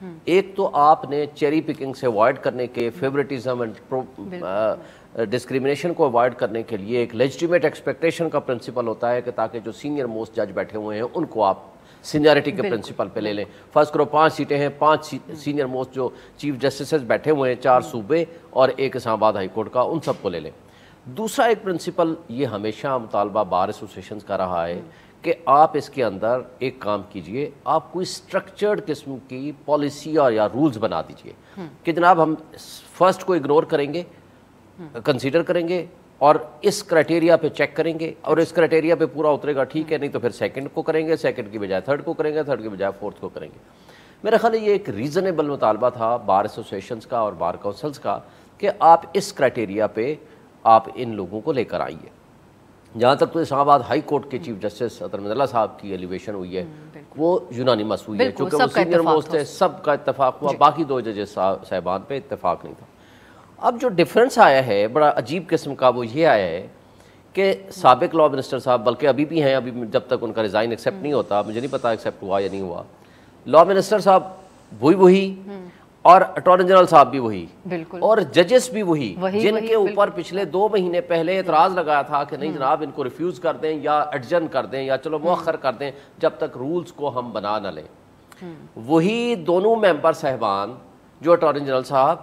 ایک تو آپ نے چیری پکنگ سے اوائڈ کرنے کے، فیورٹزم اینڈ ڈسکریمنیشن کو اوائڈ کرنے کے لیے ایک لیجٹیمیٹ ایکسپیکٹیشن کا پرنسپل ہوتا ہے کہ تاکہ جو سینئر موسٹ جج بیٹھے ہوئے ہیں ان کو آپ سینیارٹی کے پرنسپل پہ لے لیں. فرض کرو 5 سیٹیں ہیں، 5 سینئر موسٹ جو چیف جسٹسز بیٹھے ہوئے ہیں 4 صوبے اور 1 اسلام آباد ہائی کورٹ کا، ان سب کو لے لیں. دوسرا ایک پرنسپل یہ ہمیشہ مطالبہ بار ایسوسیشنز کا رہا ہے کہ آپ اس کے اندر ایک کام کیجئے، آپ کوئی سٹرکچرڈ قسم کی پالیسی اور یا رولز بنا دیجئے کہ جناب ہم فرسٹ کو اگنور کریں گے، کنسیڈر کریں گے اور اس کرائٹیریا پہ چیک کریں گے، اور اس کرائٹیریا پہ پورا اترے گا ٹھیک ہے، نہیں تو پھر سیکنڈ کو کریں گے، سیکنڈ کی بجائے تھرڈ کو کریں گے، تھرڈ کی بجائے فورتھ کو کریں گے. میرا خیال ہے یہ ایک ریزنیبل مطالبہ تھا بار ایسوسیشنز کا اور بار کونسلز کا کہ آپ اس کرائٹیریا پہ آپ ان لوگوں کو لے کر آئیے. جہاں تک تو اسلام آباد ہائی کورٹ کے چیف جسٹس عطر مد اللہ صاحب کی ایلیویشن ہوئی ہے وہ یونانیمس ہوئی ہے، چونکہ وہ سینئر موسٹ ہے، سب کا اتفاق ہوا، باقی 2 ججز صاحبان پہ اتفاق نہیں تھا. اب جو ڈفرنس آیا ہے بڑا عجیب قسم کا، وہ یہ آیا ہے کہ سابق لا منسٹر صاحب، بلکہ ابھی بھی ہیں، ابھی جب تک ان کا ریزائن ایکسیپٹ نہیں ہوتا، مجھے نہیں پتا ایکسیپٹ ہوا یا نہیں ہوا، لا منسٹر صاحب وہی اور اٹارنی جنرل صاحب بھی وہی، اور ججز بھی وہی، جن کے اوپر پچھلے 2 مہینے پہلے اعتراض لگایا تھا کہ نہیں جناب ان کو ریفیوز کر دیں یا ایڈجن کر دیں یا چلو مؤخر کر دیں جب تک رولز کو ہم بنا نہ لیں. وہی دونوں ممبر صاحبان جو اٹارنی جنرل صاحب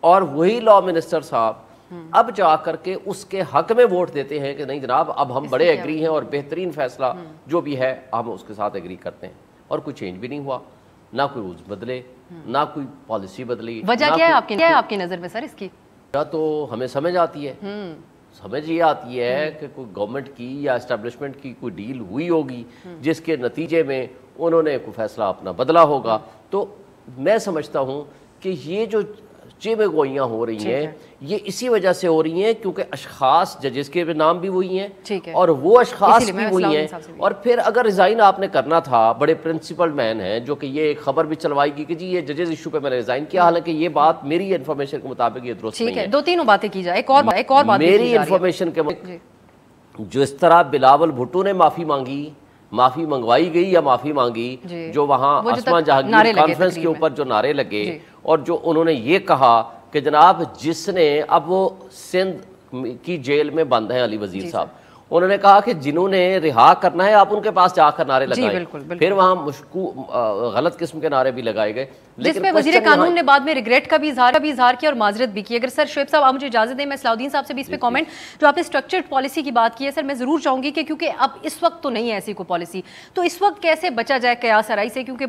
اور وہی لا منسٹر صاحب اب جا کر کے اس کے حق میں ووٹ دیتے ہیں کہ نہیں جناب اب ہم بڑے ایگری ہیں اور بہترین فیصلہ جو بھی ہے ہم اس کے ساتھ ایگری کرتے ہیں. اور کوئی چینج بھی نہیں ہوا، نہ کوئی رولز بدلے، نہ کوئی پالیسی بدلی. وجہ کیا ہے آپ کی نظر میں سر اس کی؟ تو ہمیں سمجھ آتی ہے، سمجھ یہ آتی ہے کہ کوئی گورنمنٹ کی یا اسٹیبلشمنٹ کی کوئی ڈیل ہوئی ہوگی جس کے نتیجے میں انہوں نے کوئی فیصلہ اپنا بدلا ہوگا. تو میں سمجھتا ہوں کہ یہ جو چیبے گوئیاں ہو رہی ہیں یہ اسی وجہ سے ہو رہی ہیں کیونکہ اشخاص ججز کے نام بھی وہی ہیں اور وہ اشخاص بھی وہی ہیں. اور پھر اگر ریزائن آپ نے کرنا تھا، بڑے پرنسپل مین ہیں جو کہ یہ ایک خبر بھی چلوائی گی کہ جی یہ ججز ایشو پہ میں نے ریزائن کیا، حالانکہ یہ بات میری انفارمیشن کے مطابق یہ درست نہیں ہے. 2-3 باتیں کی جائے. ایک اور بات میری انفارمیشن کے جو اس طرح بلاول بھٹو نے معافی مانگی، معافی منگوائی گئی یا معافی مانگی، جو وہاں عثمان جہانگیر کانفرنس کے اوپر جو نعرے لگے اور جو انہوں نے یہ کہا کہ جناب جس نے، اب وہ سندھ کی جیل میں بند ہیں علی وزیر صاحب، انہوں نے کہا کہ جنہوں نے رہا کرنا ہے آپ ان کے پاس جا کر نعرے لگائیں. پھر وہاں غلط قسم کے نعرے بھی لگائے گئے جس میں وزیر قانون نے بعد میں ریگریٹ کا بھی اظہار کیا اور معذرت بھی کی. اگر سر شعیب صاحب آپ مجھے اجازت دیں، میں صلاح الدین صاحب سے بھی اس پہ کامنٹ، جو آپ نے اسٹرکچرڈ پالیسی کی بات کی ہے سر، میں ضرور چاہوں گی کہ کیونکہ اب اس وقت تو نہیں ہے ایسی کوئی پالیسی، تو اس وقت کیسے بچا جائے قیاس آرائی سے، کیونکہ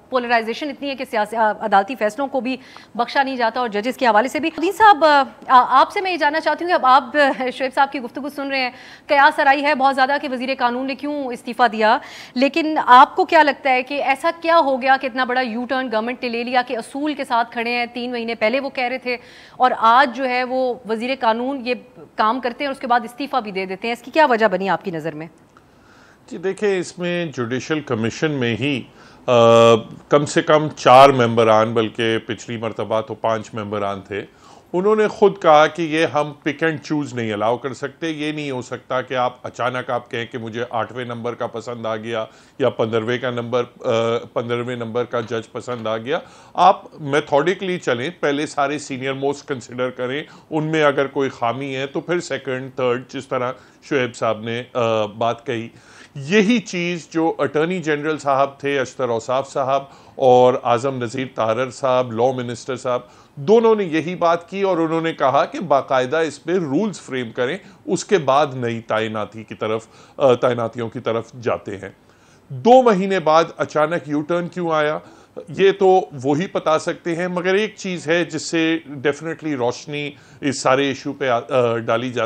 پولرائزیشن اتنی ہے کہ سیاسی عدالتی فیصلوں کو بھی بخشا نہیں جاتا اور ججز کے حوالے سے بھی. الدین صاحب آپ سے میں یہ جاننا چاہتی ہوں کہ اب آپ شعیب صاحب کی گفتگو سن رہے ہیں، قیاس آرائی ہے بہت زیادہ کہ وزیر قانون نے کیوں استعفیٰ دیا، لیکن آپ کو کیا لگتا ہے کہ ایسا کیا ہو گیا کہ اتنا بڑا یو ٹرن گورنمنٹ نے لے لیا کہ اصول کے ساتھ کھڑے ہیں؟ 3 مہینے پہلے وہ کہہ رہے تھے اور آج جو ہے وہ وزیر قانون یہ کام کرتے ہیں اور اس کے بعد استعفیٰ بھی دے دیتے ہیں. اس کی کیا وجہ بنی آپ کی نظر میں؟ جی دیکھیں، اس میں جوڈیشل کمیشن میں ہی کم سے کم 4 ممبران، بلکہ پچھلی مرتبہ تو 5 ممبران تھے، انہوں نے خود کہا کہ یہ ہم پک اینڈ چوز نہیں الاؤ کر سکتے. یہ نہیں ہو سکتا کہ آپ اچانک آپ کہیں کہ مجھے 8ویں نمبر کا پسند آ گیا یا 15ویں نمبر کا جج پسند آ گیا. آپ میتھوڈیکلی چلیں، پہلے سارے سینئر موسٹ کنسیڈر کریں، ان میں اگر کوئی خامی ہے تو پھر سیکنڈ تھرڈ، جس طرح شعیب صاحب نے بات کہی. یہی چیز جو اٹارنی جنرل صاحب تھے اشتر اوصاف صاحب اور اعظم نذیر طاہر صاحب لا منسٹر صاحب، دونوں نے یہی بات کی اور انہوں نے کہا کہ باقاعدہ اس پہ رولز فریم کریں، اس کے بعد نئی تعیناتیوں کی طرف جاتے ہیں. 2 مہینے بعد اچانک یو ٹرن کیوں آیا یہ تو وہی بتا سکتے ہیں، مگر ایک چیز ہے جس سے ڈیفینیٹلی روشنی اس سارے ایشو پہ ڈالی جا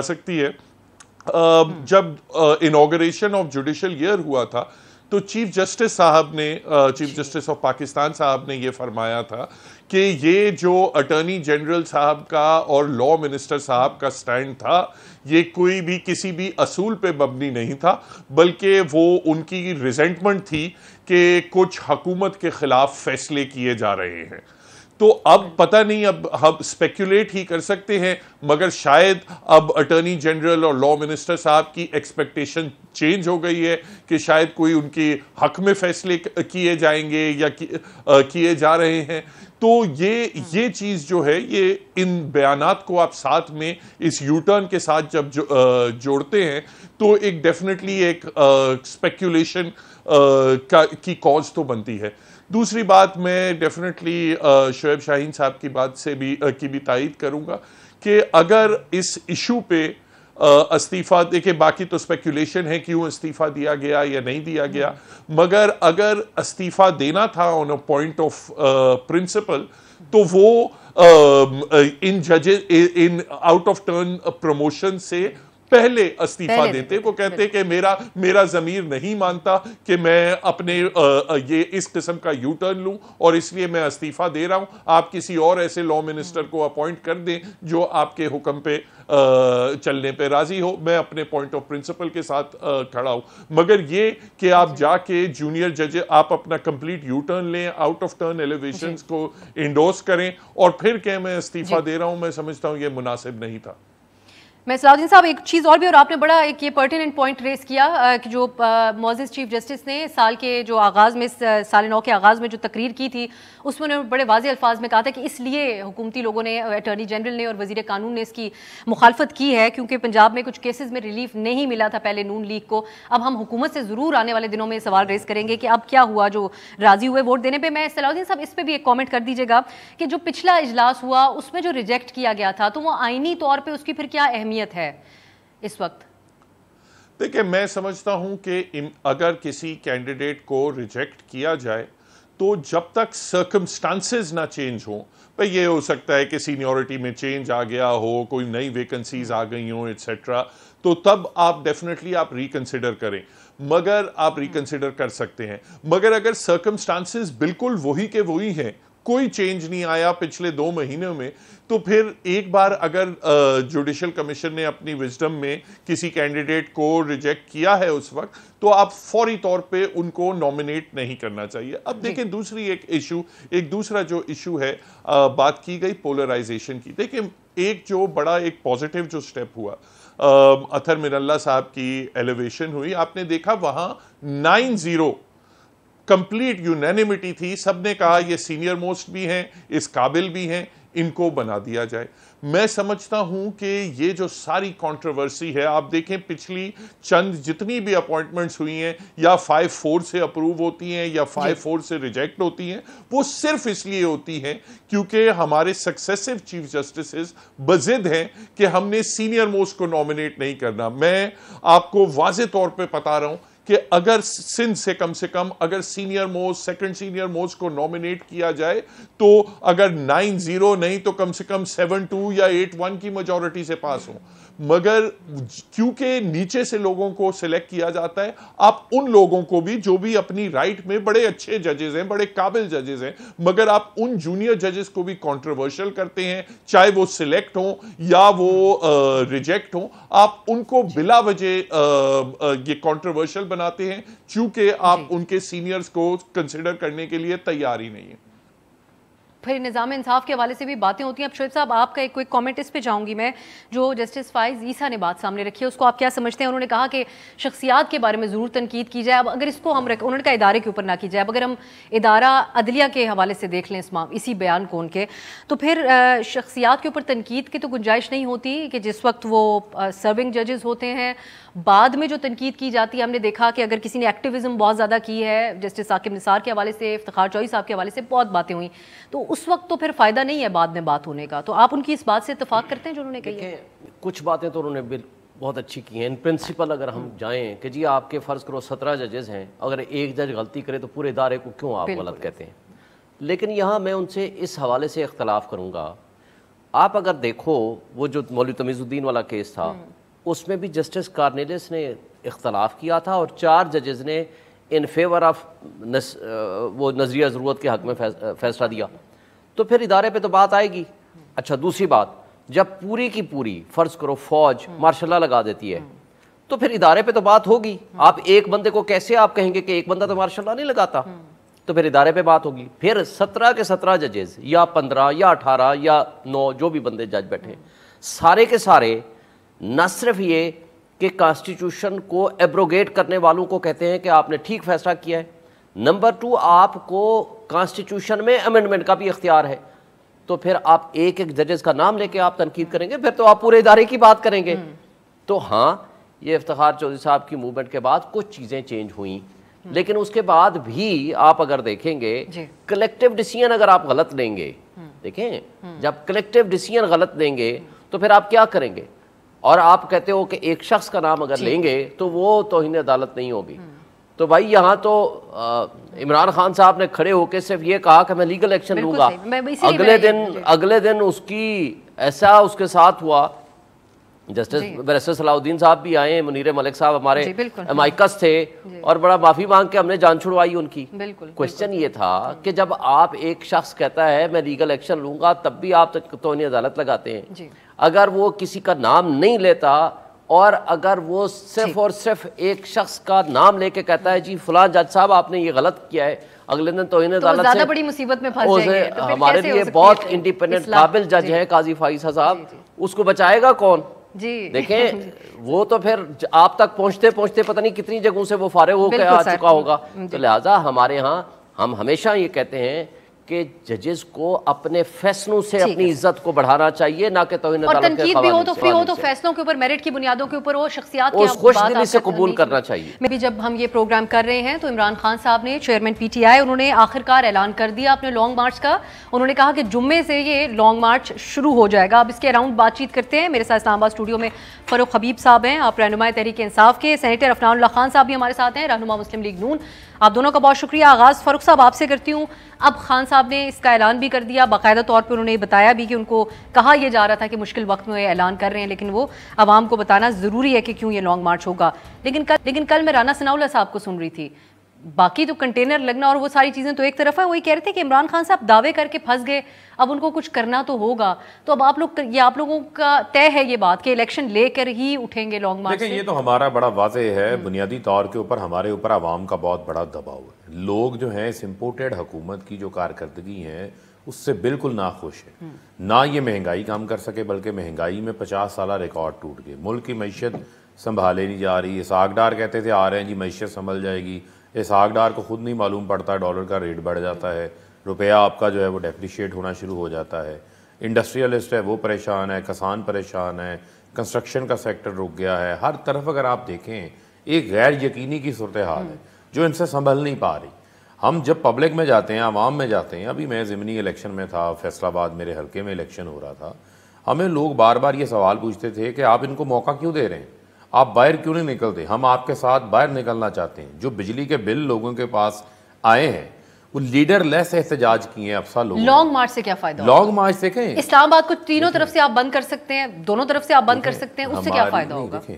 سکتی ہے. جب انوگریشن آف جوڈیشل ایئر ہوا تھا تو چیف جسٹس آف پاکستان صاحب نے یہ فرمایا تھا کہ یہ جو اٹارنی جنرل صاحب کا اور لا منسٹر صاحب کا سٹینڈ تھا یہ کوئی بھی کسی بھی اصول پہ مبنی نہیں تھا، بلکہ وہ ان کی ریزنٹمنٹ تھی کہ کچھ حکومت کے خلاف فیصلے کیے جا رہے ہیں. تو اب پتہ نہیں, اب ہم اسپیکولیٹ ہی کر سکتے ہیں, مگر شاید اب اٹارنی جنرل اور لا منسٹر صاحب کی ایکسپیکٹیشن چینج ہو گئی ہے کہ شاید کوئی ان کے حق میں فیصلے کیے جائیں گے یا کیے جا رہے ہیں. تو یہ چیز جو ہے, یہ ان بیانات کو آپ ساتھ میں اس یو ٹرن کے ساتھ جب جوڑتے ہیں تو ایک ڈیفینیٹلی ایک اسپیکولیشن کی کاز تو بنتی ہے. دوسری بات میں ڈیفینیٹلی شعیب شاہین صاحب کی بات سے کی بھی تائید کروں گا کہ اگر اس ایشو پہ استعفیٰ, دیکھیں باقی تو اسپیکولیشن ہے کیوں استعفیٰ دیا گیا یا نہیں دیا گیا, مگر اگر استعفیٰ دینا تھا آن اے پوائنٹ آف پرنسپل تو وہ ان ججز in out of turn promotion سے پہلے استعفیٰ دیتے. وہ کہتے کہ میرا ضمیر نہیں مانتا کہ میں اپنے یہ اس قسم کا یو ٹرن لوں اور اس لیے میں استعفیٰ دے رہا ہوں, آپ کسی اور ایسے لا منسٹر کو اپوائنٹ کر دیں جو آپ کے حکم پہ چلنے پہ راضی ہو, میں اپنے پوائنٹ آف پرنسپل کے ساتھ کھڑا ہوں. مگر یہ کہ آپ جا کے جونیئر جج آپ اپنا کمپلیٹ یو ٹرن لیں, آؤٹ آف ٹرن ایلیویشنز کو انڈورس کریں اور پھر کہ میں استعفیٰ دے رہا ہوں, میں سمجھتا ہوں یہ مناسب نہیں تھا. میں صلاح الدین صاحب ایک چیز اور بھی, اور آپ نے بڑا ایک یہ پرٹیننٹ پوائنٹ ریز کیا کہ جو معزز چیف جسٹس نے سال کے جو آغاز میں, سال نو کے آغاز میں جو تقریر کی تھی اس میں انہوں نے بڑے واضح الفاظ میں کہا تھا کہ اس لیے حکومتی لوگوں نے, اٹارنی جنرل نے اور وزیر قانون نے اس کی مخالفت کی ہے کیونکہ پنجاب میں کچھ کیسز میں ریلیف نہیں ملا تھا پہلے نون لیگ کو. اب ہم حکومت سے ضرور آنے والے دنوں میں سوال ریز کریں گے کہ اب کیا ہوا جو راضی ہوئے ووٹ دینے پہ. میں صلاح الدین صاحب اس پہ بھی ایک کامنٹ کر دیجیے گا کہ جو پچھلا اجلاس ہوا اس میں جو ریجیکٹ کیا گیا تھا تو وہ آئینی طور پہ اس کی پھر کیا اہمیت ہے اس وقت؟ دیکھیں میں سمجھتا ہوں کہ اگر کسی کینڈیڈیٹ کو ریجیکٹ کیا جائے تو جب تک سرکمسٹانسز نہ چینج ہوں, بھئی یہ ہو سکتا ہے کہ سینیورٹی میں چینج آ گیا ہو, کوئی نئی ویکنسیز آ گئی ہوں ایٹسیٹرا, تو تب آپ ڈیفینیٹلی آپ ریکنسیڈر کریں, مگر آپ ریکنسیڈر کر سکتے ہیں. مگر اگر سرکمسٹانسز بالکل وہی کے وہی ہیں, کوئی چینج نہیں آیا پچھلے 2 مہینوں میں, تو پھر ایک بار اگر جوڈیشل کمیشن نے اپنی وزڈم میں کسی کینڈیڈیٹ کو ریجیکٹ کیا ہے اس وقت, تو آپ فوری طور پہ ان کو نامنیٹ نہیں کرنا چاہیے. اب دیکھیں دوسری ایک دوسرا جو ایشو ہے, بات کی گئی پولرائزیشن کی. دیکھیں ایک جو بڑا ایک پازیٹیو جو سٹیپ ہوا, اطہر من اللہ صاحب کی ایلیویشن ہوئی, آپ نے دیکھا وہاں 9-0 کمپلیٹ یونینیمٹی تھی, سب نے کہا یہ سینئر موسٹ بھی ہیں, اس قابل بھی ہیں, ان کو بنا دیا جائے. میں سمجھتا ہوں کہ یہ جو ساری کنٹروورسی ہے, آپ دیکھیں پچھلی چند جتنی بھی اپوائنٹمنٹس ہوئی ہیں یا 5-4 سے اپروو ہوتی ہیں یا 5-4 سے ریجیکٹ ہوتی ہیں, وہ صرف اس لیے ہوتی ہیں کیونکہ ہمارے سکسیسو چیف جسٹسز بضد ہیں کہ ہم نے سینئر موسٹ کو نامنیٹ نہیں کرنا. میں آپ کو واضح طور پہ بتا رہا ہوں کہ اگر سندھ سے کم اگر senior most, second senior most کو نامنیٹ کیا جائے تو اگر 9-0 نہیں تو کم سے کم 7-2 یا 8-1 کی میجورٹی سے پاس ہوں. مگر کیونکہ نیچے سے لوگوں کو سلیکٹ کیا جاتا ہے, آپ ان لوگوں کو بھی جو بھی اپنی رائٹ میں بڑے اچھے ججز ہیں, بڑے قابل ججز ہیں, مگر آپ ان جونیئر ججز کو بھی کنٹروورشل کرتے ہیں, چاہے وہ سلیکٹ ہوں یا وہ ریجیکٹ ہوں, آپ ان کو بلا وجہ یہ کنٹروورشل بناتے ہیں چونکہ آپ ان کے سینئرز کو کنسیڈر کرنے کے لیے تیار ہی نہیں ہیں. پھر نظام انصاف کے حوالے سے بھی باتیں ہوتی ہیں. اب شعیب صاحب آپ کا ایک کوئک کامنٹ اس پہ جاؤں گی میں, جو جسٹس فائز عیسیٰ نے بات سامنے رکھی ہے اس کو آپ کیا سمجھتے ہیں؟ انہوں نے کہا کہ شخصیات کے بارے میں ضرور تنقید کی جائے. اب اگر اس کو ہم انہوں نے کہا ادارے کے اوپر نہ کی جائے, اب اگر ہم ادارہ عدلیہ کے حوالے سے دیکھ لیں اسی بیان کو ان کے, تو پھر شخصیات کے اوپر تنقید کی تو گنجائش نہیں ہوتی کہ جس وقت وہ سرونگ ججز ہوتے ہیں, بعد میں جو تنقید کی جاتی ہے. ہم نے دیکھا کہ اگر کسی نے ایکٹیویزم بہت زیادہ کی ہے, جسٹس ثاقب نثار کے حوالے سے, افتخار چوہدری صاحب کے حوالے سے بہت باتیں ہوئیں, تو اس وقت تو پھر فائدہ نہیں ہے بعد میں بات ہونے کا. تو آپ ان کی اس بات سے اتفاق کرتے ہیں جو انہوں نے کہی ہے؟ کچھ باتیں تو انہوں نے بہت اچھی کی ہیں. ان پرنسپل اگر ہم جائیں کہ جی آپ کے فرض کرو 17 ججز ہیں, اگر ایک جج غلطی کرے تو پورے ادارے کو کیوں آپ غلط کہتے ہیں؟ لیکن یہاں میں ان سے اس حوالے سے اختلاف کروں گا. آپ اگر دیکھو وہ جو مولوی تمیز الدین والا کیس تھا, اس میں بھی جسٹس کارنیلس نے اختلاف کیا تھا اور 4 ججز نے ان فیور آف وہ نظریہ ضرورت کے حق میں فیصلہ دیا, تو پھر ادارے پہ تو بات آئے گی. اچھا دوسری بات, جب پوری کی پوری فرض کرو فوج مارشل لا لگا دیتی ہے تو پھر ادارے پہ تو بات ہوگی. آپ ایک بندے کو کیسے آپ کہیں گے کہ ایک بندہ تو مارشل لا نہیں لگاتا؟ تو پھر ادارے پہ بات ہوگی. پھر 17 کے 17 ججز یا 15 یا 18 یا 9 جو بھی بندے جج بیٹھے ہیں, سارے کے سارے نہ صرف یہ کہ کانسٹیٹیوشن کو ایبروگیٹ کرنے والوں کو کہتے ہیں کہ آپ نے ٹھیک فیصلہ کیا ہے, نمبر 2 آپ کو کانسٹیٹیوشن میں امینڈمنٹ کا بھی اختیار ہے. تو پھر آپ ایک ایک ججز کا نام لے کے آپ تنقید کریں گے, پھر تو آپ پورے ادارے کی بات کریں گے. تو ہاں یہ افتخار چودھری صاحب کی موومنٹ کے بعد کچھ چیزیں چینج ہوئیں, لیکن اس کے بعد بھی آپ اگر دیکھیں گے کلیکٹیو ڈیسیژن اگر آپ غلط لیں گے, دیکھیں جب کلیکٹیو ڈیسیژن غلط لیں گے تو پھر آپ کیا کریں گے, اور آپ کہتے ہو کہ ایک شخص کا نام اگر لیں گے تو وہ توہین عدالت نہیں ہوگی. تو بھائی yہاں تو عمران خان صاحح نے کھڑے ہو کے صرف یہ کہا کہ میں لیگل ایکشن لوں گا, اگلے دن اس کی ایسا اس کے ساتھ ہوا. جسٹس بیرسٹر صلاح الدین صاحب بھی آئے, منیر ملک صاحب ہمارے امائکس تھے, اور بڑا معافی مانگ کے ہم نے جان چھڑوائی ان کی. کوشچن یہ تھا کہ جب آپ ایک شخص کہتا ہے میں لیگل ایکشن لوں گا تب بھی آپ توہین عدالت لگاتے ہیں. اگر وہ کسی کا نام نہیں لیتا اور اگر وہ صرف اور صرف ایک شخص کا نام لے کے کہتا ہے جی فلاں جج صاحب آپ نے یہ غلط کیا ہے, اگلے دن توہین عدالت سے زیادہ بڑی مصیبت میں پھنس جائیں گے. ہمارے لیے بہت انڈیپینڈنٹ قابل جج ہیں قاضی فائز صاحب, اس کو بچائے گا کون؟ دیکھیں وہ تو پھر آپ تک پہنچتے پہنچتے پتہ نہیں کتنی جگہوں سے وہ فارغ ہو کے آ چکا ہوگا. تو لہٰذا ہمارے ہاں ہم ہمیشہ یہ کہتے ہیں کہ ججز کو اپنے فیصلوں سے اپنی عزت کو بڑھانا چاہیے, نہ کہ توہین عدالت کے تنقید بھی ہو تو فری ہو تو فیصلوں کے اوپر میرٹ کی بنیادوں کے اوپر ہو, شخصیات کی خوش دلی سے قبول کرنا چاہیے. میں بھی جب ہم یہ پروگرام کر رہے ہیں تو عمران خان صاحب نے چیئرمین پی ٹی آئی انہوں نے آخرکار اعلان کر دیا اپنے لانگ مارچ کا. انہوں نے کہا کہ جمعے سے یہ لانگ مارچ شروع ہو جائے گا. اب اس کے اراؤنڈ بات چیت کرتے ہیں. میرے ساتھ اسلام آباد اسٹوڈیو میں فاروق حبیب صاحب ہیں, آپ رہنمائے تحریک انصاف کے, سینیٹر عفنان اللہ خان صاحب بھی ہمارے ساتھ ہیں, رہنما مسلم لیگ نون. آپ دونوں کا بہت شکریہ. آغاز فاروق صاحب آپ سے کرتی ہوں. اب خان صاحب نے اس کا اعلان بھی کر دیا, باقاعدہ طور پہ انہوں نے بتایا بھی کہ ان کو کہا یہ جا رہا تھا کہ مشکل وقت میں اعلان کر رہے ہیں, لیکن وہ عوام کو بتانا ضروری ہے کہ کیوں یہ لانگ مارچ ہوگا. لیکن کل میں رانا ثناء اللہ صاحب کو سن رہی تھی, باقی تو کنٹینر لگنا اور وہ ساری چیزیں تو ایک طرف ہے, وہی کہہ رہے تھے کہ عمران خان صاحب دعوے کر کے پھنس گئے, اب ان کو کچھ کرنا تو ہوگا. تو اب آپ لوگوں کا طے ہے یہ بات کہ الیکشن لے کر ہی اٹھیں گے لانگ مارچ سے؟ دیکھیں یہ تو ہمارا بڑا واضح ہے, بنیادی طور کے اوپر ہمارے اوپر عوام کا بہت بڑا دباؤ ہے. لوگ جو ہیں اس امپورٹڈ حکومت کی جو کارکردگی ہے اس سے بالکل ناخوش ہے. نہ یہ مہنگائی کام کر سکے, بلکہ مہنگائی میں 50 سالہ ریکارڈ ٹوٹ گئے. ملک کی معیشت سنبھالے نہیں جا رہی. اسحاق ڈار کہتے تھے آ رہے ہیں جی معیشت سنبھل جائے گی, اسحاق ڈار کو خود نہیں معلوم پڑتا, ڈالر کا ریٹ بڑھ جاتا ہے, روپیہ آپ کا جو ہے وہ ڈیپریشیٹ ہونا شروع ہو جاتا ہے. انڈسٹریلسٹ ہے وہ پریشان ہے, کسان پریشان ہے, کنسٹرکشن کا سیکٹر رک گیا ہے. ہر طرف اگر آپ دیکھیں ایک غیر یقینی کی صورتحال ہے جو ان سے سنبھل نہیں پا رہی. ہم جب پبلک میں جاتے ہیں, عوام میں جاتے ہیں, ابھی میں ضمنی الیکشن میں تھا, فیصل آباد میرے حلقے میں الیکشن ہو رہا تھا, ہمیں لوگ بار بار یہ سوال پوچھتے تھے کہ آپ ان کو موقع کیوں دے رہے ہیں, آپ باہر کیوں نہیں نکلتے, ہم آپ کے ساتھ باہر نکلنا چاہتے ہیں. جو بجلی کے بل لوگوں کے پاس آئے ہیں وہ لیڈر لیس احتجاج کیے ہیں افسر لوگوں. لانگ مارچ سے کیا فائدہ؟ لانگ مارچ دیکھیں اسلام آباد کو تینوں طرف سے آپ بند کر سکتے ہیں, دونوں طرف سے آپ بند کر سکتے ہیں, اس سے کیا فائدہ ہوگا؟ دیکھیں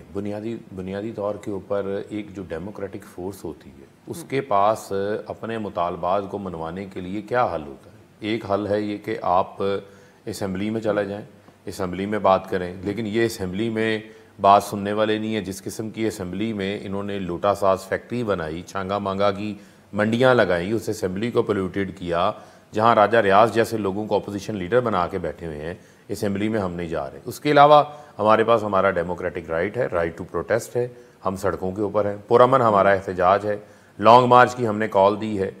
بنیادی طور کے اوپر ایک جو ڈیموکریٹک فورس ہوتی ہے اس کے پاس اپنے مطالبات کو منوانے کے لیے کیا حل ہوتا ہے. ایک حل ہے یہ کہ آپ اسمبلی میں چلے جائیں, اسمبلی میں بات کریں, لیکن یہ اسمبلی میں بات سننے والے نہیں ہے. جس قسم کی اسمبلی میں انہوں نے لوٹا ساز فیکٹری بنائی, چھانگا مانگا کی منڈیاں لگائیں, اس اسمبلی کو پولیوٹیڈ کیا, جہاں راجہ ریاض جیسے لوگوں کو اپوزیشن لیڈر بنا کے بیٹھے ہوئے ہیں, اسمبلی میں ہم نہیں جا رہے. اس کے علاوہ ہمارے پاس ہمارا ڈیموکریٹک رائٹ ہے, رائٹ ٹو پروٹیسٹ ہے, ہم سڑکوں کے اوپر ہیں, پرامن ہمارا احتجاج ہے, لانگ مارچ کی ہم نے کال دی ہے.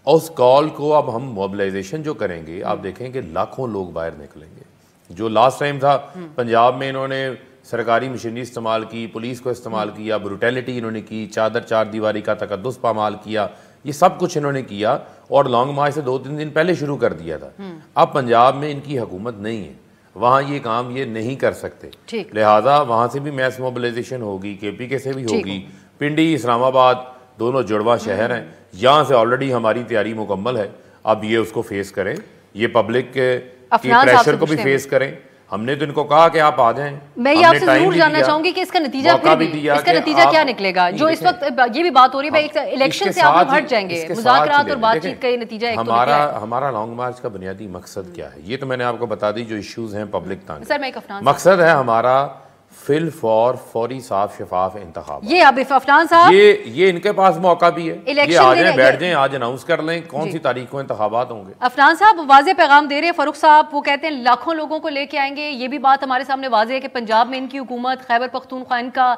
اس کال کو اب ہم موبلائزیشن جو کریں گے, آپ دیکھیں کہ لاکھوں لوگ باہر نکلیں گے. جو لاسٹ ٹائم تھا پنجاب میں انہوں نے سرکاری مشینری استعمال کی, پولیس کو استعمال کیا, بروٹیلٹی انہوں نے کی, چار دیواری کا تقدس پامال کیا, یہ سب کچھ انہوں نے کیا اور لانگ مارچ سے 2-3 دن پہلے شروع کر دیا تھا. اب پنجاب میں ان کی حکومت نہیں ہے, وہاں یہ کام یہ نہیں کر سکتے, لہٰذا وہاں سے بھی میس موبلائزیشن ہوگی, کے پی کے سے بھی ہوگی. پنڈی اسلام آباد دونوں جڑواں شہر ہیں, یہاں سے آلریڈی ہماری تیاری مکمل ہے. اب یہ اس کو فیس کریں, یہ پبلک کے پریشر کو بھی فیس کریں. ہم نے تو ان کو کہا کہ آپ آ جائیں. میں یہ آپ سے ضرور جاننا چاہوں گی کہ اس کا نتیجہ کیا نکلے گا. جو اس وقت یہ بھی بات ہو رہی ہے الیکشن سے آپ ہٹ جائیں گے, مذاکرات اور بات چیت کا نتیجہ ایک تو کیا ہے؟ ہمارا لانگ مارچ کا بنیادی مقصد کیا ہے یہ تو میں نے آپ کو بتا دی, جو ایشوز ہیں پبلک تک. مقصد ہے ہمارا فل فار فوری صاف شفاف انتخاب. یہ اب افنان صاحب یہ ان کے پاس موقع بھی ہے, یہ آ جائیں بیٹھ جائیں, آج اناؤنس کر لیں کون سی تاریخ کو انتخابات ہوں گے. افنان صاحب واضح پیغام دے رہے ہیں فاروق صاحب, وہ کہتے ہیں لاکھوں لوگوں کو لے کے آئیں گے. یہ بھی بات ہمارے سامنے واضح ہے کہ پنجاب میں ان کی حکومت, خیبر پختونخوا ان کا,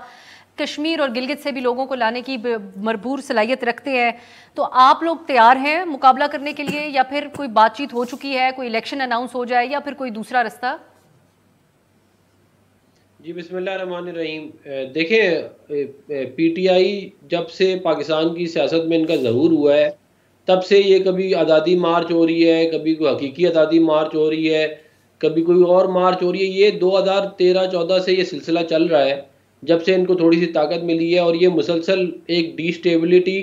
کشمیر اور گلگت سے بھی لوگوں کو لانے کی مربور صلاحیت رکھتے ہیں. تو آپ لوگ تیار ہیں مقابلہ کرنے کے لیے, یا پھر کوئی بات چیت ہو چکی ہے, کوئی الیکشن اناؤنس ہو جائے, یا پھر کوئی دوسرا رستہ؟ جی بسم اللہ الرحمن الرحیم. دیکھیں پی ٹی آئی جب سے پاکستان کی سیاست میں ان کا ظہور ہوا ہے تب سے یہ کبھی آزادی مارچ ہو رہی ہے, کبھی کوئی حقیقی آزادی مارچ ہو رہی ہے, کبھی کوئی اور مارچ ہو رہی ہے. یہ 2013-14 سے یہ سلسلہ چل رہا ہے جب سے ان کو تھوڑی سی طاقت ملی ہے, اور یہ مسلسل ایک ڈی اسٹیبلٹی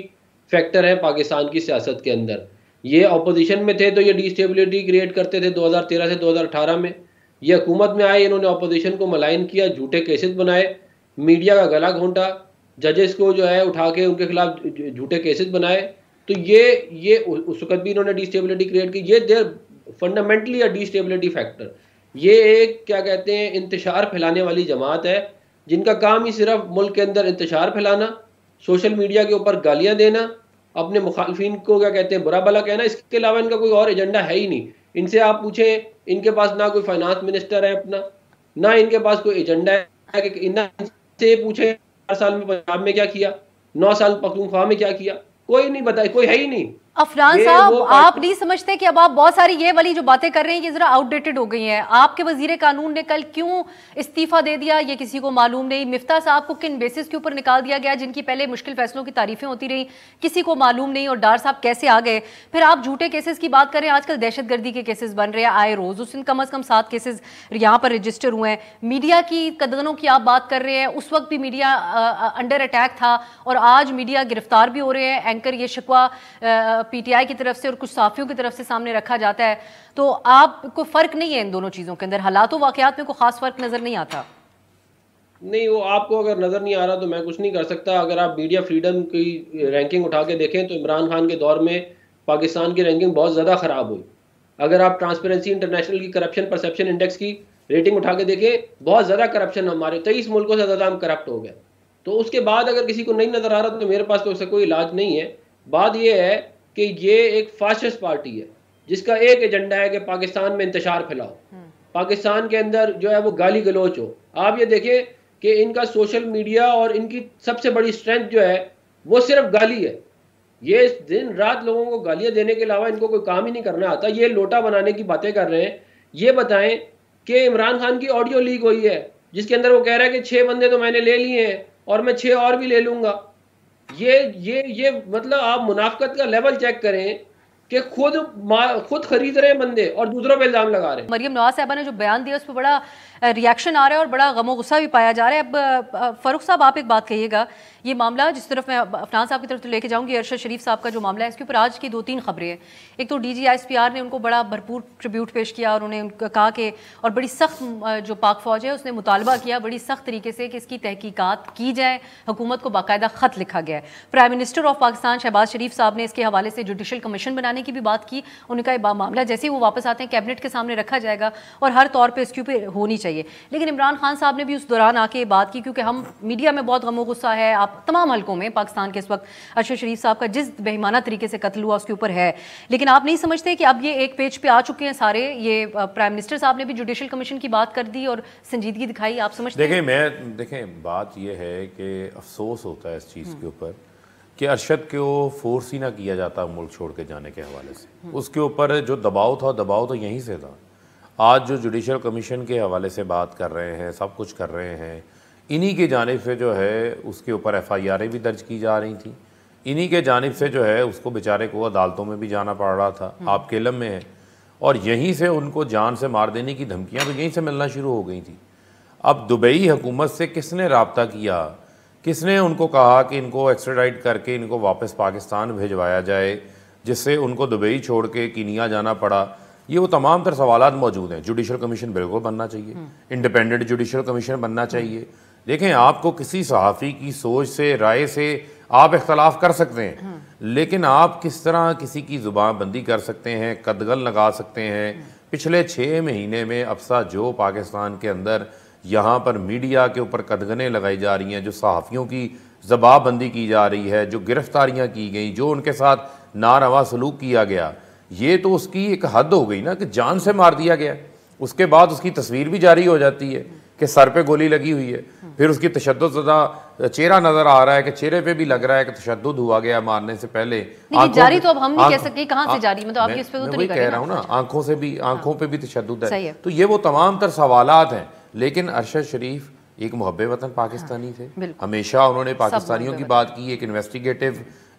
فیکٹر ہے پاکستان کی سیاست کے اندر. یہ اپوزیشن میں تھے تو یہ ڈی اسٹیبلٹی کریٹ کرتے تھے 2013 سے 2018 میں. یہ حکومت میں آئے, انہوں نے اپوزیشن کو ملائن کیا, جھوٹے کیسز بنائے, میڈیا کا گلا گھونٹا, ججز کو جو ہے اٹھا کے ان کے خلاف جھوٹے کیسز بنائے. تو یہ اس وقت بھی انہوں نے ڈی اسٹیبلٹی کریٹ کی. یہ فنڈامنٹلی ڈی اسٹیبلٹی فیکٹر. یہ ایک کیا کہتے ہیں انتشار پھیلانے والی جماعت ہے جن کا کام ہی صرف ملک کے اندر انتشار پھیلانا, سوشل میڈیا کے اوپر گالیاں دینا, اپنے مخالفین کو کیا کہتے ہیں برا بھلا کہنا. اس کے علاوہ ان کا کوئی اور ایجنڈا ہے ہی نہیں. ان سے آپ پوچھیں, ان کے پاس نہ کوئی فائنانس منسٹر ہے اپنا, نہ ان کے پاس کوئی ایجنڈا ہے. کہ ان سے پوچھیں 4 سال میں پنجاب میں کیا کیا, 9 سال پختونخوا میں کیا کیا, کوئی نہیں بتائے, کوئی ہے ہی نہیں. افنان صاحب آپ نہیں سمجھتے کہ اب آپ بہت ساری یہ والی جو باتیں کر رہے ہیں یہ ذرا آؤٹ ڈیٹڈ ہو گئی ہیں؟ آپ کے وزیر قانون نے کل کیوں استعفیٰ دے دیا یہ کسی کو معلوم نہیں. مفتاح صاحب کو کن بیسس کے اوپر نکال دیا گیا, جن کی پہلے مشکل فیصلوں کی تعریفیں ہوتی رہیں, کسی کو معلوم نہیں. اور ڈار صاحب کیسے آ گئے. پھر آپ جھوٹے کیسز کی بات کر رہے ہیں, آج کل دہشت گردی کے کیسز بن رہے ہیں آئے روز, اس دن کم از کم 7 کیسز یہاں پر رجسٹر ہوئے ہیں. میڈیا کی قدغنوں کی آپ بات کر رہے ہیں, اس وقت بھی میڈیا انڈر اٹیک تھا, اور آج میڈیا گرفتار بھی ہو رہے ہیں. اینکر یہ شکوہ پی ٹی آئی کی طرف اور کچھ صحافیوں کی طرف سے سامنے رکھا جاتا ہے. تو آپ کو فرق نہیں ہے ان دونوں چیزوں کے اندر, حالات و واقعات میں کوئی خاص فرق نظر نہیں آتا؟ نہیں, وہ آپ کو اگر نظر نہیں آ رہا تو میں کچھ نہیں کر سکتا. اگر آپ میڈیا فریڈم کی رینکنگ اٹھا کے دیکھیں تو عمران خان کے دور میں پاکستان کی رینکنگ بہت زیادہ خراب ہوئی. اگر آپ ٹرانسپیرنسی انٹرنیشنل کی کرپشن پرسیپشن انڈیکس کی ریٹنگ اٹھا کے دیکھیں, بہت زیادہ کرپشن, ہمارے 23 ملکوں سے زیادہ ہم کرپٹ ہو گئے. تو اس کے بعد اگر کسی کو نہیں نظر آ رہا تو میرے پاس تو اس سے کوئی علاج نہیں ہے. بات یہ ہے کہ یہ ایک فاسسٹ پارٹی ہے جس کا ایک ایجنڈا ہے کہ پاکستان میں انتشار پھیلاؤ, پاکستان کے اندر جو ہے وہ گالی گلوچ ہو. آپ یہ دیکھیں کہ ان کا سوشل میڈیا اور ان کی سب سے بڑی اسٹرینتھ جو ہے وہ صرف گالی ہے. یہ دن رات لوگوں کو گالیاں دینے کے علاوہ ان کو کوئی کام ہی نہیں کرنا آتا. یہ لوٹا بنانے کی باتیں کر رہے ہیں. یہ بتائیں کہ عمران خان کی آڈیو لیک ہوئی ہے جس کے اندر وہ کہہ رہا ہے کہ 6 بندے تو میں نے لے لیے ہیں اور میں 6 اور بھی لے لوں گا. یہ مطلب آپ منافقت کا لیول چیک کریں کہ خود خرید رہے ہیں بندے اور دوسروں پہ الزام لگا رہے ہیں. مریم نواز صاحبہ نے جو بیان دیا اس پہ بڑا ریاکشن آ رہا ہے اور بڑا غم و غصہ بھی پایا جا رہا ہے. اب فاروق صاحب آپ ایک بات کہیے گا, یہ معاملہ جس طرف میں افنان صاحب کی طرف لے کے جاؤں گی, ارشد شریف صاحب کا جو معاملہ ہے اس کے اوپر آج کی 2-3 خبریں ہیں. ایک تو D G S P R نے ان کو بڑا بھرپور ٹریبیوٹ پیش کیا اور انہوں نے کہا کہ, اور بڑی سخت جو پاک فوج ہے اس نے مطالبہ کیا بڑی سخت طریقے سے کہ اس کی تحقیقات کی جائیں. حکومت کو باقاعدہ خط لکھا گیا ہے. Prime minister of Pakistan Shehbaz Sharif صاحب نے اس کے حوالے سے جوڈیشل کمیشن بنانے کی بھی بات کی. ان کا یہ معاملہ جیسے ہی وہ واپس آتے ہیں کیبنٹ کے سامنے رکھا جائے گا اور ہر طور پہ اس کے اوپر ہونی چاہیے. لیکن عمران خان صاحب نے بھی اس دوران آ کے یہ بات کی, کیونکہ ہم میڈیا میں بہت غم و غصہ ہے, آپ تمام حلقوں میں پاکستان کے اس وقت ارشد شریف صاحب کا جس بے ایمانہ طریقے سے قتل ہوا اس کے اوپر ہے. لیکن آپ نہیں سمجھتے کہ اب یہ ایک پیج پہ آ چکے ہیں سارے, یہ پرائم منسٹر صاحب نے بھی جوڈیشل کمیشن کی بات کر دی اور سنجیدگی دکھائی, آپ سمجھتے ہیں؟ دیکھیں بات یہ ہے کہ افسوس ہوتا ہے اس چیز کے اوپر کہ ارشد کو فورس ہی نہ کیا جاتا ملک چھوڑ کے جانے کے حوالے سے. اس کے اوپر جو دباؤ تو یہیں سے تھا. آج جو جوڈیشل کمیشن کے حوالے سے بات کر رہے ہیں, سب کچھ کر رہے ہیں, انہی کی جانب سے جو ہے اس کے اوپر ایف آئی آریں بھی درج کی جا رہی تھیں, انہی کے جانب سے جو ہے اس کو بیچارے کو عدالتوں میں بھی جانا پڑ رہا تھا. آپ کے علم میں ہے, اور یہیں سے ان کو جان سے مار دینے کی دھمکیاں تو یہیں سے ملنا شروع ہو گئی تھیں. اب دبئی حکومت سے کس نے رابطہ کیا, کس نے ان کو کہا کہ ان کو ایکسٹراڈائٹ کر کے ان کو واپس پاکستان بھیجوایا جائے, جس سے ان کو دبئی چھوڑ کے کینیا جانا پڑا؟ یہ وہ تمام تر سوالات موجود ہیں. جوڈیشل کمیشن بالکل بننا چاہیے, انڈیپینڈنٹ جوڈیشل کمیشن بننا چاہیے. دیکھیں آپ کو کسی صحافی کی سوچ سے, رائے سے آپ اختلاف کر سکتے ہیں, لیکن آپ کس طرح کسی کی زبان بندی کر سکتے ہیں, قدغن لگا سکتے ہیں. پچھلے 6 مہینے میں افسا جو پاکستان کے اندر یہاں پر میڈیا کے اوپر قدغنیں لگائی جا رہی ہیں، جو صحافیوں کی زبان بندی کی جا رہی ہے، جو گرفتاریاں کی گئیں، جو ان کے ساتھ ناروا سلوک کیا گیا، یہ تو اس کی ایک حد ہو گئی نا کہ جان سے مار دیا گیا. اس کے بعد اس کی تصویر بھی جاری ہو جاتی ہے کہ سر پہ گولی لگی ہوئی ہے، پھر اس کی تشدد زدہ چہرہ نظر آ رہا ہے کہ چہرے پہ بھی لگ رہا ہے کہ تشدد ہوا گیا مارنے سے پہلے. جاری تو اب ہم نہیں کہہ سکتے کہاں سے جاری، مطلب آپ کی اس پہ تو نہیں کہہ رہا ہوں نا، آنکھوں پہ بھی تشدد ہے. تو یہ وہ تمام تر سوالات ہیں. لیکن ارشد شریف ایک محب وطن پاکستانی تھے، ہمیشہ انہوں نے پاکستانیوں کی بات کی، ایک انویسٹیگیٹو،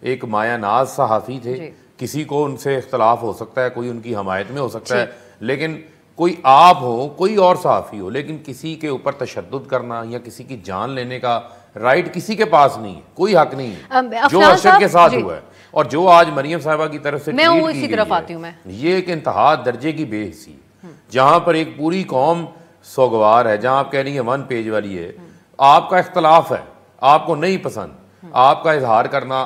ایک مایہ ناز صحافی تھے. کسی کو ان سے اختلاف ہو سکتا ہے، کوئی ان کی حمایت میں ہو سکتا ہے، لیکن کوئی آپ ہو، کوئی اور صحافی ہو، لیکن کسی کے اوپر تشدد کرنا یا کسی کی جان لینے کا رائٹ کسی کے پاس نہیں ہے، کوئی حق نہیں ہے. جو ارشد کے ساتھ ہوا ہے اور جو آج مریم صاحبہ کی طرف سے ٹویٹ کی گئی ہے، یہ ایک انتہا درجے کی بے حسی ہے. جہاں پر ایک پوری قوم سوگوار ہے، جہاں آپ کہہ رہی ہیں 1 پیج والی ہے، آپ کا اختلاف ہے، آپ کو نہیں پسند، آپ کا اظہار کرنا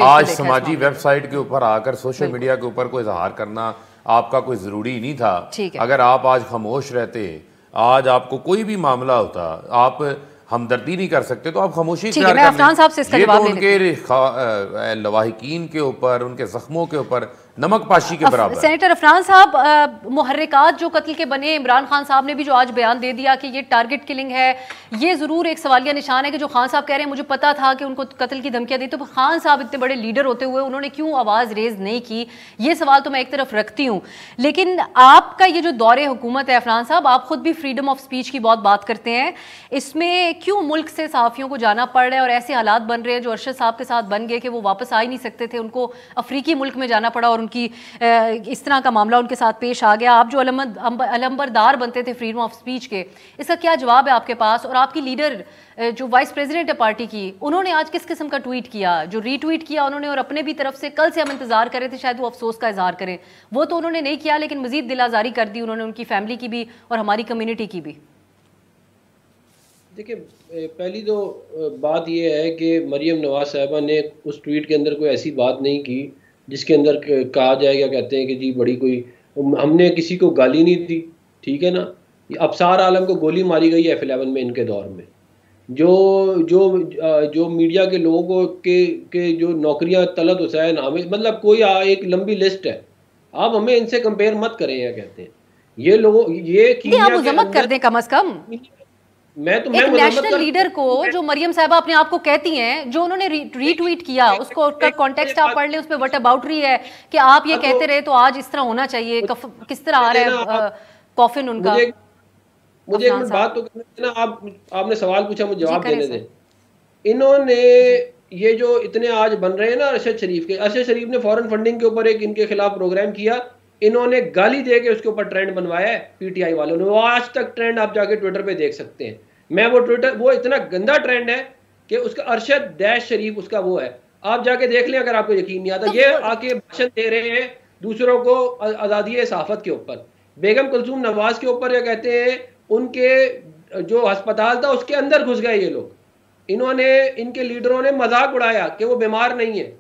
آج سماجی ویب سائٹ کے اوپر آ کر سوشل میڈیا کے اوپر کوئی اظہار کرنا آپ کا کوئی ضروری نہیں تھا. اگر آپ آج خاموش رہتے، آج آپ کو کوئی بھی معاملہ ہوتا، آپ ہمدردی نہیں کر سکتے تو آپ خاموشی اختیار کر لیں. یہ تو ان کے لواحقین کے اوپر، ان کے زخموں کے اوپر نمک پاشی کے برابر. سینیٹر عفران صاحب، محرکات جو قتل کے بنے، عمران خان صاحب نے بھی جو آج بیان دے دیا کہ یہ ٹارگٹ کلنگ ہے، یہ ضرور ایک سوالیہ نشان ہے کہ جو خان صاحب کہہ رہے ہیں مجھے پتا تھا کہ ان کو قتل کی دھمکیاں دی، تو خان صاحب اتنے بڑے لیڈر ہوتے ہوئے انہوں نے کیوں آواز ریز نہیں کی؟ یہ سوال تو میں ایک طرف رکھتی ہوں. لیکن آپ کا یہ جو دور حکومت ہے عفران صاحب، آپ خود بھی فریڈم آف سپیچ کی بہت بات کرتے ہیں، اس میں کیوں ملک سے صحافیوں کو جانا پڑ رہا ہے اور ایسے حالات بن رہے ہیں جو ارشد صاحب کے ساتھ بن گئے کہ وہ واپس آ ہی نہیں سکتے تھے، ان کو افریقی ملک میں جانا پڑا اور ان کی اس طرح کا معاملہ ان کے ساتھ پیش آ گیا. آپ جو علمبردار بنتے تھے فریڈم آف سپیچ کے، اس کا کیا جواب ہے آپ کے پاس؟ اور آپ کی لیڈر جو وائس پریزیڈنٹ ہے پارٹی کی، انہوں نے آج کس قسم کا ٹویٹ کیا؟ جو ری ٹویٹ کیا انہوں نے، اور اپنے بھی طرف سے کل سے ہم انتظار کر رہے تھے شاید وہ افسوس کا اظہار کریں، وہ تو انہوں نے نہیں کیا، لیکن مزید دل آزاری کر دی انہوں نے ان کی فیملی کی بھی اور ہماری کمیونٹی کی بھی. دیکھیں، پہلی تو بات یہ ہے کہ مریم نواز صاحبہ نے اس ٹویٹ کے اندر کوئی ایسی بات نہیں کی جس کے اندر کہا جائے گا، کہتے ہیں کہ جی بڑی کوئی، ہم نے کسی کو گالی نہیں دی، ٹھیک ہے نا. ابصار عالم کو گولی ماری گئی ہے F11 میں ان کے دور میں. جو میڈیا کے لوگوں کے جو نوکریاں طلعت حسین عامر، مطلب کوئی ایک لمبی لسٹ ہے، آپ ہمیں ان سے کمپیئر مت کریں. یا کہتے ہیں یہ لوگ یہ آپ مذمت کر دیں کم از کم. ایک نیشنل لیڈر کو جو مریم صاحبہ اپنے آپ کو کہتی ہیں، جو انہوں نے ری ٹویٹ کیا، اس کو کا کانٹیکسٹ آپ پڑھ لیں، اس پہ وٹ اباؤٹری ہے کہ آپ یہ کہتے رہے تو آج اس طرح ہونا چاہیے. کس طرح آ رہا ہے کافن ان کا؟ مجھے ایک بات تو کرنا ہے نا، آپ نے سوال پوچھا، مجھے جواب دینے دیں. انہوں نے یہ جو اتنے آج بن رہے ہیں نا ارشد شریف کے، ارشد شریف نے فورن فنڈنگ کے اوپر ایک ان کے خلاف پروگرام کیا، انہوں نے گالی دے کے اس کے اوپر ٹرینڈ بنوایا ہے پی ٹی آئی والوں نے. وہ آج تک ٹرینڈ آپ جا کے ٹویٹر پہ دیکھ سکتے ہیں. میں وہ اتنا گندا ٹرینڈ ہے کہ اس کا ارشد ڈیش شریف اس کا وہ ہے، آپ جا کے دیکھ لیں اگر آپ کو یقین نہیں آتا. یہ آ کے بھاشن دے رہے ہیں دوسروں کو آزادی صحافت کے اوپر، بیگم کلثوم نواز کے اوپر. یہ کہتے ہیں ان کے جو ہسپتال تھا اس کے اندر گھس گئے یہ لوگ. انہوں نے، ان کے لیڈروں نے مذاق اڑایا کہ وہ بیمار نہیں ہے.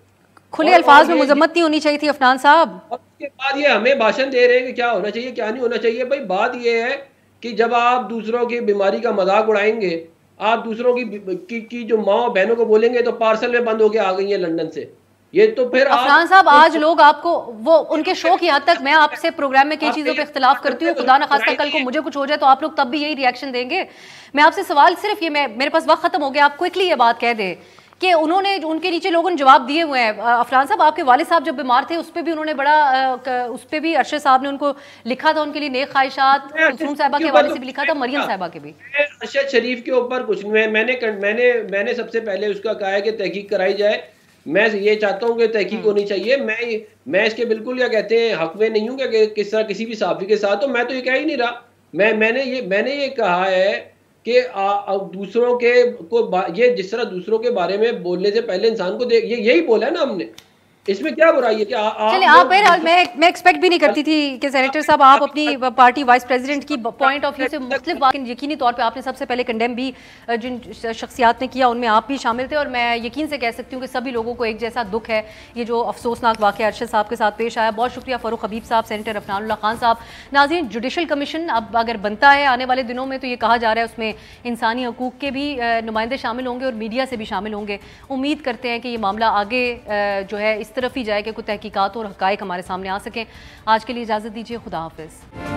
کھلے الفاظ میں مذمت نہیں ہونی چاہیے تھی عفنان صاحب. اور اس کے بعد یہ ہمیں بھاشن دے رہے ہیں کہ کیا ہونا چاہیے کیا نہیں ہونا چاہیے. بھائی بات یہ ہے کہ جب آپ دوسروں کی بیماری کا مذاق اڑائیں گے، آپ دوسروں کی جو ماں بہنوں کو بولیں گے تو پارسل میں بند ہو کے آ گئی ہیں لندن سے. یہ تو پھر عفنان صاحب آج لوگ آپ کو وہ ان کے شو کی حد تک، میں آپ سے پروگرام میں کئی چیزوں پہ اختلاف کرتی ہوں، خدا نخواستہ کل کو مجھے کچھ ہو جائے تو آپ لوگ تب بھی یہی ری ایکشن دیں گے. میں آپ سے سوال صرف یہ، میرے پاس وقت ختم ہو گیا، آپ کوئکلی یہ بات کہہ دیں کہ انہوں نے، ان کے نیچے لوگوں نے جواب دیے ہوئے ہیں. عفران صاحب، آپ کے والد صاحب جب بیمار تھے اس پہ بھی انہوں نے بڑا، اس پہ بھی ارشد صاحب نے ان کو لکھا تھا، ان کے لیے نیک خواہشات، کلثوم صاحبہ کے حوالے سے بھی لکھا تھا، مریم صاحبہ کے بھی. ارشد شریف کے اوپر کچھ میں نے سب سے پہلے اس کا کہا ہے کہ تحقیق کرائی جائے. میں یہ چاہتا ہوں کہ تحقیق ہونی چاہیے. میں اس کے بالکل یا کہتے ہیں حق میں نہیں ہوں کہ کس طرح کسی بھی صحافی کے ساتھ. تو میں تو یہ کہہ ہی نہیں رہا. میں نے یہ کہا ہے کہ دوسروں کے کو یہ جس طرح دوسروں کے بارے میں بولنے سے پہلے انسان کو یہی بولا ہے نا ہم نے اس میں کیا برائی ہے کہ چلیں آپ بہرحال میں ایکسپیکٹ بھی نہیں کرتی تھی کہ سینیٹر صاحب آپ اپنی پارٹی وائس پریزیڈنٹ کی پوائنٹ آف ویو سے مختلف بات، یقینی طور پہ آپ نے سب سے پہلے کنڈیم بھی جن شخصیات نے کیا ان میں آپ بھی شامل تھے، اور میں یقین سے کہہ سکتی ہوں کہ سبھی لوگوں کو ایک جیسا دکھ ہے یہ جو افسوسناک واقعہ ارشد صاحب کے ساتھ پیش آیا. بہت شکریہ فاروق حبیب صاحب، سینیٹر عفنان اللہ خان صاحب. ناظرین، جوڈیشل کمیشن اب اگر بنتا ہے آنے والے دنوں میں تو یہ کہا جا رہا ہے اس میں انسانی حقوق کے بھی نمائندے شامل ہوں گے اور میڈیا سے بھی شامل ہوں گے. امید کرتے ہیں کہ یہ معاملہ آگے جو ہے اس طرف ہی جائے کہ کچھ تحقیقات اور حقائق ہمارے سامنے آ سکیں. آج کے لیے اجازت دیجیے، خدا حافظ.